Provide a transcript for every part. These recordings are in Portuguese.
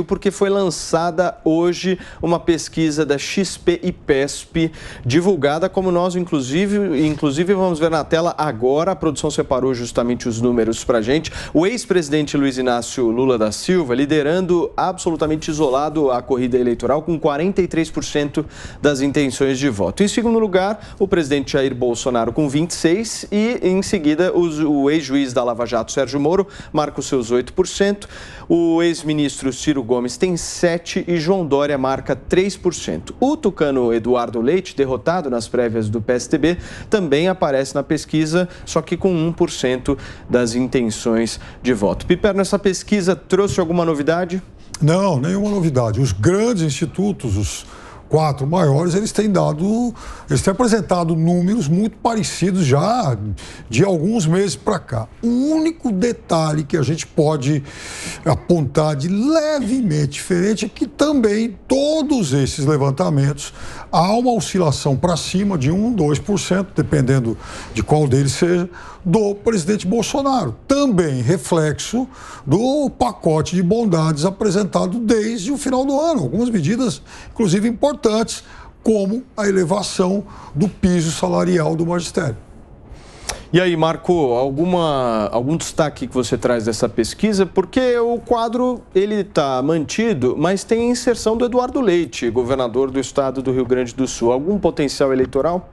Porque foi lançada hoje uma pesquisa da XP e PESP, divulgada como nós, inclusive vamos ver na tela agora. A produção separou justamente os números para a gente. O ex-presidente Luiz Inácio Lula da Silva liderando absolutamente isolado a corrida eleitoral com 43% das intenções de voto. Em segundo lugar, o presidente Jair Bolsonaro com 26% e em seguida o ex-juiz da Lava Jato Sérgio Moro marca os seus 8%. O ex-ministro Ciro Gomes tem 7% e João Dória marca 3%. O tucano Eduardo Leite, derrotado nas prévias do PSDB, também aparece na pesquisa, só que com 1% das intenções de voto. Piperno, essa pesquisa trouxe alguma novidade? Não, nenhuma novidade. Os grandes institutos, os 4 maiores, eles têm apresentado números muito parecidos já de alguns meses para cá. O único detalhe que a gente pode apontar de levemente diferente é que também todos esses levantamentos há uma oscilação para cima de 1%, 2%, dependendo de qual deles seja, do presidente Bolsonaro. Também reflexo do pacote de bondades apresentado desde o final do ano. Algumas medidas, inclusive, importantes, como a elevação do piso salarial do magistério. E aí, Marco, algum destaque que você traz dessa pesquisa? Porque o quadro ele está mantido, mas tem a inserção do Eduardo Leite, governador do estado do Rio Grande do Sul. Algum potencial eleitoral?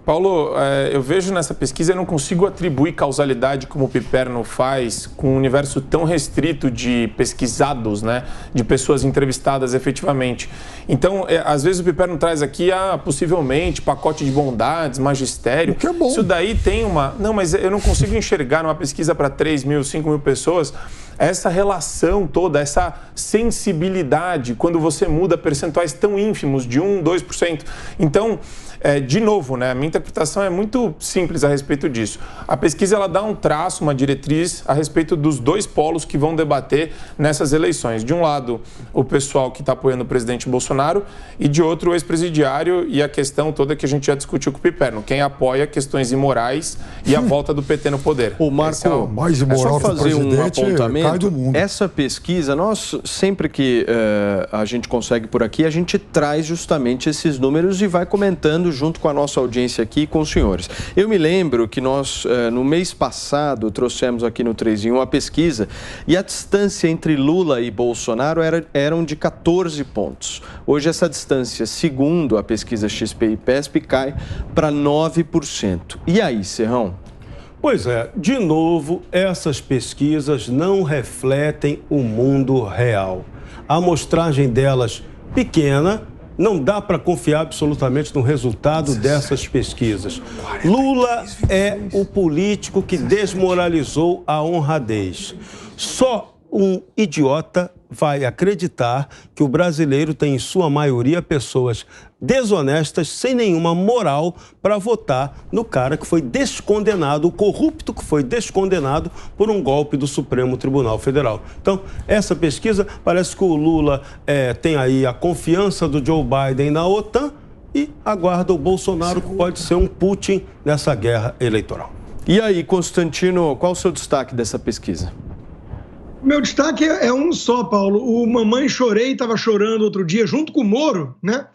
Paulo, eu vejo nessa pesquisa, eu não consigo atribuir causalidade como o Piperno faz com um universo tão restrito de pesquisados, né, de pessoas entrevistadas efetivamente. Então, às vezes o Piperno traz aqui, possivelmente, pacote de bondades, magistério. Que é bom. Isso daí tem uma... Não, mas eu não consigo enxergar numa pesquisa para 3 mil, 5 mil pessoas essa relação toda, essa sensibilidade, quando você muda percentuais tão ínfimos, de 1%, 2%. Então, de novo, né, a minha interpretação é muito simples a respeito disso. A pesquisa ela dá um traço, uma diretriz a respeito dos 2 polos que vão debater nessas eleições. De um lado, o pessoal que está apoiando o presidente Bolsonaro e de outro, o ex-presidiário e a questão toda que a gente já discutiu com o Piperno. Quem apoia questões imorais e a volta do PT no poder. O Marco, mais imoral só fazer um apontamento. Cai do mundo. Essa pesquisa, nós sempre que a gente consegue por aqui, a gente traz justamente esses números e vai comentando junto com a nossa audiência aqui e com os senhores. Eu me lembro que nós, no mês passado, trouxemos aqui no 3 em 1 a pesquisa e a distância entre Lula e Bolsonaro eram de 14 pontos. Hoje essa distância, segundo a pesquisa XP e PESP, cai para 9%. E aí, Serrão? Pois é, de novo, essas pesquisas não refletem o mundo real. A amostragem delas pequena, não dá para confiar absolutamente no resultado dessas pesquisas. Lula é o político que desmoralizou a honradez. Só um idiota vai acreditar que o brasileiro tem, em sua maioria, pessoas desonestas, sem nenhuma moral, para votar no cara que foi descondenado, o corrupto que foi descondenado por um golpe do Supremo Tribunal Federal. Então, essa pesquisa, parece que o Lula tem aí a confiança do Joe Biden na OTAN e aguarda o Bolsonaro, que pode ser um Putin nessa guerra eleitoral. E aí, Constantino, qual o seu destaque dessa pesquisa? Meu destaque é um só, Paulo. O Mamãe Chorei estava chorando outro dia, junto com o Moro, né?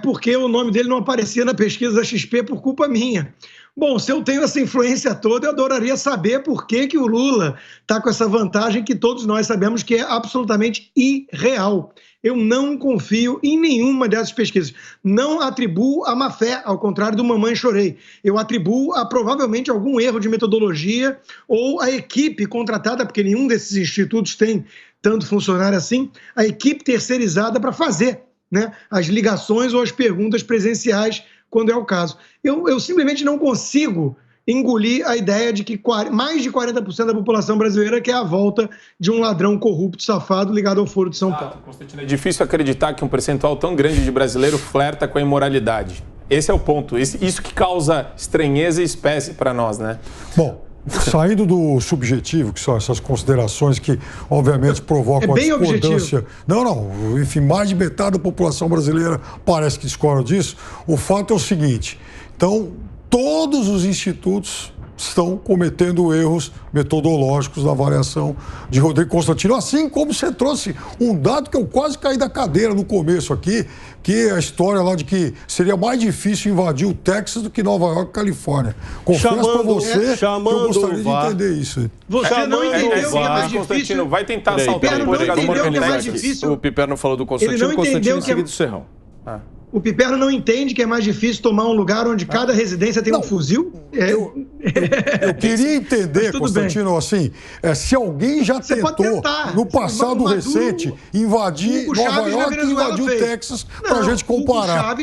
Porque o nome dele não aparecia na pesquisa da XP por culpa minha. Bom, se eu tenho essa influência toda, eu adoraria saber por que o Lula está com essa vantagem que todos nós sabemos que é absolutamente irreal. Eu não confio em nenhuma dessas pesquisas. Não atribuo a má fé, ao contrário do Mamãe Chorei. Eu atribuo a provavelmente algum erro de metodologia ou a equipe contratada, porque nenhum desses institutos tem tanto funcionário assim, a equipe terceirizada para fazer, né, as ligações ou as perguntas presenciais, quando é o caso. Eu simplesmente não consigo engolir a ideia de que mais de 40% da população brasileira quer a volta de um ladrão corrupto, safado, ligado ao Foro de São Paulo. Constantino, é difícil acreditar que um percentual tão grande de brasileiro flerta com a imoralidade. Esse é o ponto. Isso que causa estranheza e espécie para nós, né? Bom, saindo do subjetivo, que são essas considerações que, obviamente, provocam a discordância. Não, enfim, mais de metade da população brasileira parece que discorda disso. O fato é o seguinte, então, todos os institutos estão cometendo erros metodológicos na avaliação de Rodrigo Constantino, assim como você trouxe um dado que eu quase caí da cadeira no começo aqui, que é a história lá de que seria mais difícil invadir o Texas do que Nova York e Califórnia. Confesso para você que eu gostaria de entender isso. Você não entendeu que é mais difícil. Vai tentar assaltar o jogador do Texas. O Piperno falou do Constantino, o Constantino em seguida do Serrão. O Piperno não entende que é mais difícil tomar um lugar onde cada residência tem um fuzil? Eu queria entender, Constantino, assim, se alguém já tentou, no passado recente, invadir Nova York e invadir o Texas, para a gente comparar.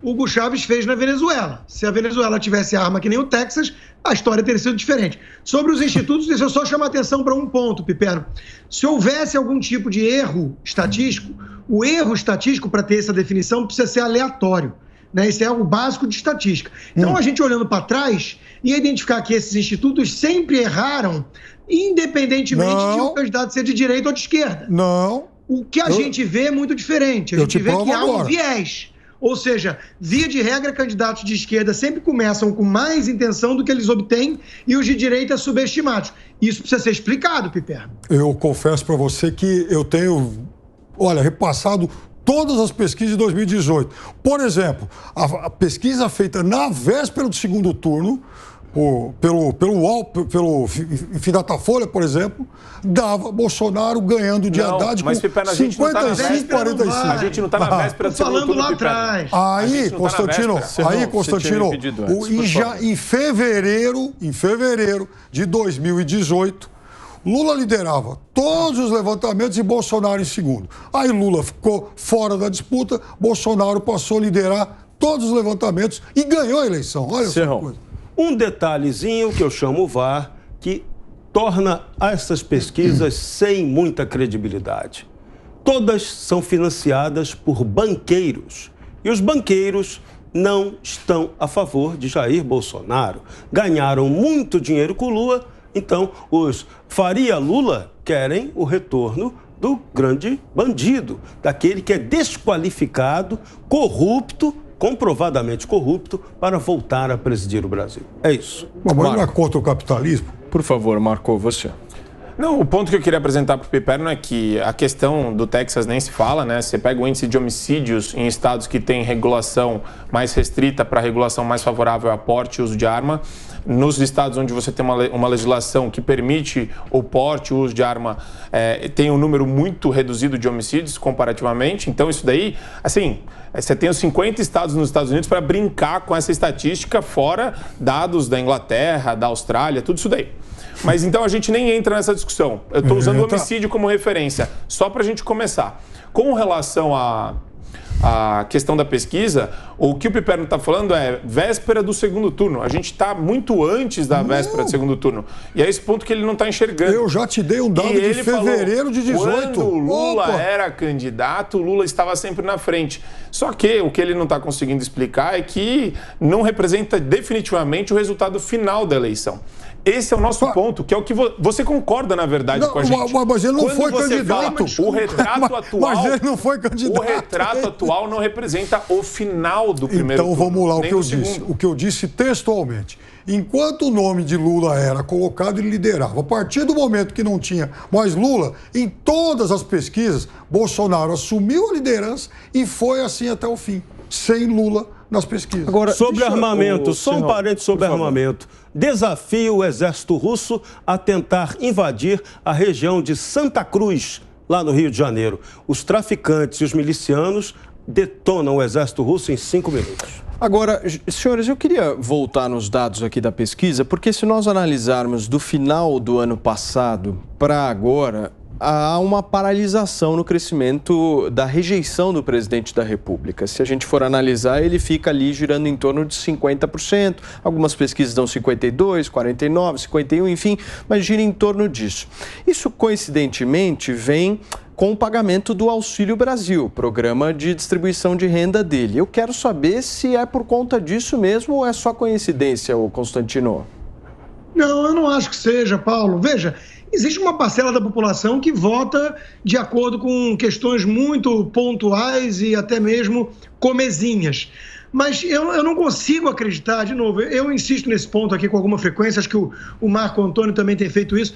Hugo Chávez fez na Venezuela. Se a Venezuela tivesse arma que nem o Texas, a história teria sido diferente. Sobre os institutos, deixa eu só chamar atenção para um ponto, Piperno. Se houvesse algum tipo de erro estatístico, o erro estatístico, para ter essa definição, precisa ser aleatório. Né? Isso é algo básico de estatística. Então, a gente olhando para trás, ia identificar que esses institutos sempre erraram, independentemente de um candidato ser de direita ou de esquerda. Não. O que a gente vê é muito diferente. A gente vê que há um viés. Ou seja, via de regra, candidatos de esquerda sempre começam com mais intenção do que eles obtêm e os de direita subestimados. Isso precisa ser explicado, Piperno. Eu confesso para você que eu tenho, repassado todas as pesquisas de 2018. Por exemplo, a pesquisa feita na véspera do segundo turno, pelo Datafolha, por exemplo, dava Bolsonaro ganhando de Haddad com 55-45. A gente não está na véspera do segundo turno, falando lá atrás. Aí, Constantino, em fevereiro de 2018, Lula liderava todos os levantamentos e Bolsonaro em segundo. Aí Lula ficou fora da disputa, Bolsonaro passou a liderar todos os levantamentos e ganhou a eleição. Olha essa coisa. Um detalhezinho que eu chamo VAR, que torna essas pesquisas sem muita credibilidade. Todas são financiadas por banqueiros. E os banqueiros não estão a favor de Jair Bolsonaro. Ganharam muito dinheiro com Lula, então os Faria Lula querem o retorno do grande bandido, daquele que é desqualificado, corrupto, comprovadamente corrupto, para voltar a presidir o Brasil. É isso. Mas não é contra o capitalismo? Por favor, Marco, você. Não, o ponto que eu queria apresentar para o Piperno é que a questão do Texas nem se fala, né? Você pega o índice de homicídios em estados que têm regulação mais restrita para regulação mais favorável a porte e uso de arma. Nos estados onde você tem uma legislação que permite o porte e o uso de arma, tem um número muito reduzido de homicídios comparativamente. Então, isso daí, assim, você tem os 50 estados nos Estados Unidos para brincar com essa estatística, fora dados da Inglaterra, da Austrália, tudo isso daí. Mas então a gente nem entra nessa discussão. Eu estou usando o homicídio como referência, só para a gente começar. Com relação à questão da pesquisa, o que o Piperno está falando é véspera do segundo turno. A gente está muito antes da véspera do segundo turno. E é esse ponto que ele não está enxergando. Eu já te dei um dado de fevereiro de 18. Quando o Lula era candidato, o Lula estava sempre na frente. Só que o que ele não está conseguindo explicar é que não representa definitivamente o resultado final da eleição. Esse é o nosso ponto, que é o que você concorda, na verdade, com a gente. Mas ele não foi candidato. O retrato atual... Mas ele não foi candidato. O retrato atual não representa o final do primeiro turno. Então vamos lá, o que eu disse textualmente. Enquanto o nome de Lula era colocado, ele liderava. A partir do momento que não tinha mais Lula, em todas as pesquisas, Bolsonaro assumiu a liderança e foi assim até o fim, sem Lula nas pesquisas. Agora, sobre armamento, só um parênteses sobre armamento. Desafio o exército russo a tentar invadir a região de Santa Cruz, lá no Rio de Janeiro. Os traficantes e os milicianos detonam o exército russo em 5 minutos. Agora, senhores, eu queria voltar nos dados aqui da pesquisa, porque se nós analisarmos do final do ano passado para agora, há uma paralisação no crescimento da rejeição do presidente da República. Se a gente for analisar, ele fica ali girando em torno de 50%. Algumas pesquisas dão 52%, 49%, 51%, enfim, mas gira em torno disso. Isso, coincidentemente, vem com o pagamento do Auxílio Brasil, programa de distribuição de renda dele. Eu quero saber se é por conta disso mesmo ou é só coincidência, Constantino? Não, eu não acho que seja, Paulo. Veja, existe uma parcela da população que vota de acordo com questões muito pontuais e até mesmo comezinhas. Mas eu não consigo acreditar, de novo, eu insisto nesse ponto aqui com alguma frequência, acho que o Marco Antônio também tem feito isso.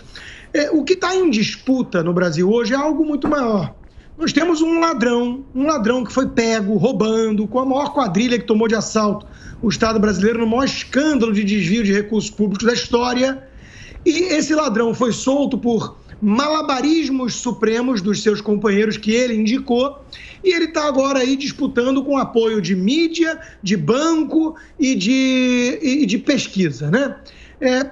O que está em disputa no Brasil hoje é algo muito maior. Nós temos um ladrão que foi pego roubando, com a maior quadrilha que tomou de assalto o Estado brasileiro, no maior escândalo de desvio de recursos públicos da história. E esse ladrão foi solto por malabarismos supremos dos seus companheiros que ele indicou, e ele está agora aí disputando com apoio de mídia, de banco e de pesquisa, né?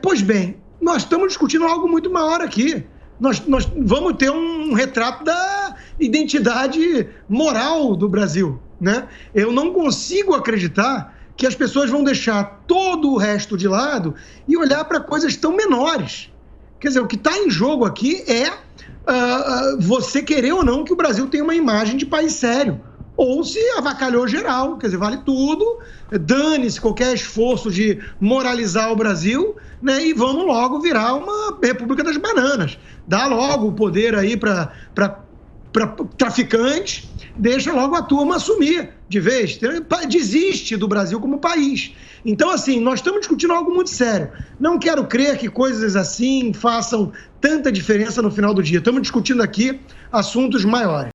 Pois bem, nós estamos discutindo algo muito maior aqui. Nós vamos ter um retrato da identidade moral do Brasil, né? Eu não consigo acreditar que as pessoas vão deixar todo o resto de lado e olhar para coisas tão menores. Quer dizer, o que está em jogo aqui é você querer ou não que o Brasil tenha uma imagem de país sério. Ou se avacalhou geral, quer dizer, vale tudo, dane-se qualquer esforço de moralizar o Brasil, né, e vamos logo virar uma República das Bananas. Dá logo o poder aí para traficantes, deixa logo a turma assumir de vez, desiste do Brasil como país. Então, assim, nós estamos discutindo algo muito sério. Não quero crer que coisas assim façam tanta diferença no final do dia. Estamos discutindo aqui assuntos maiores.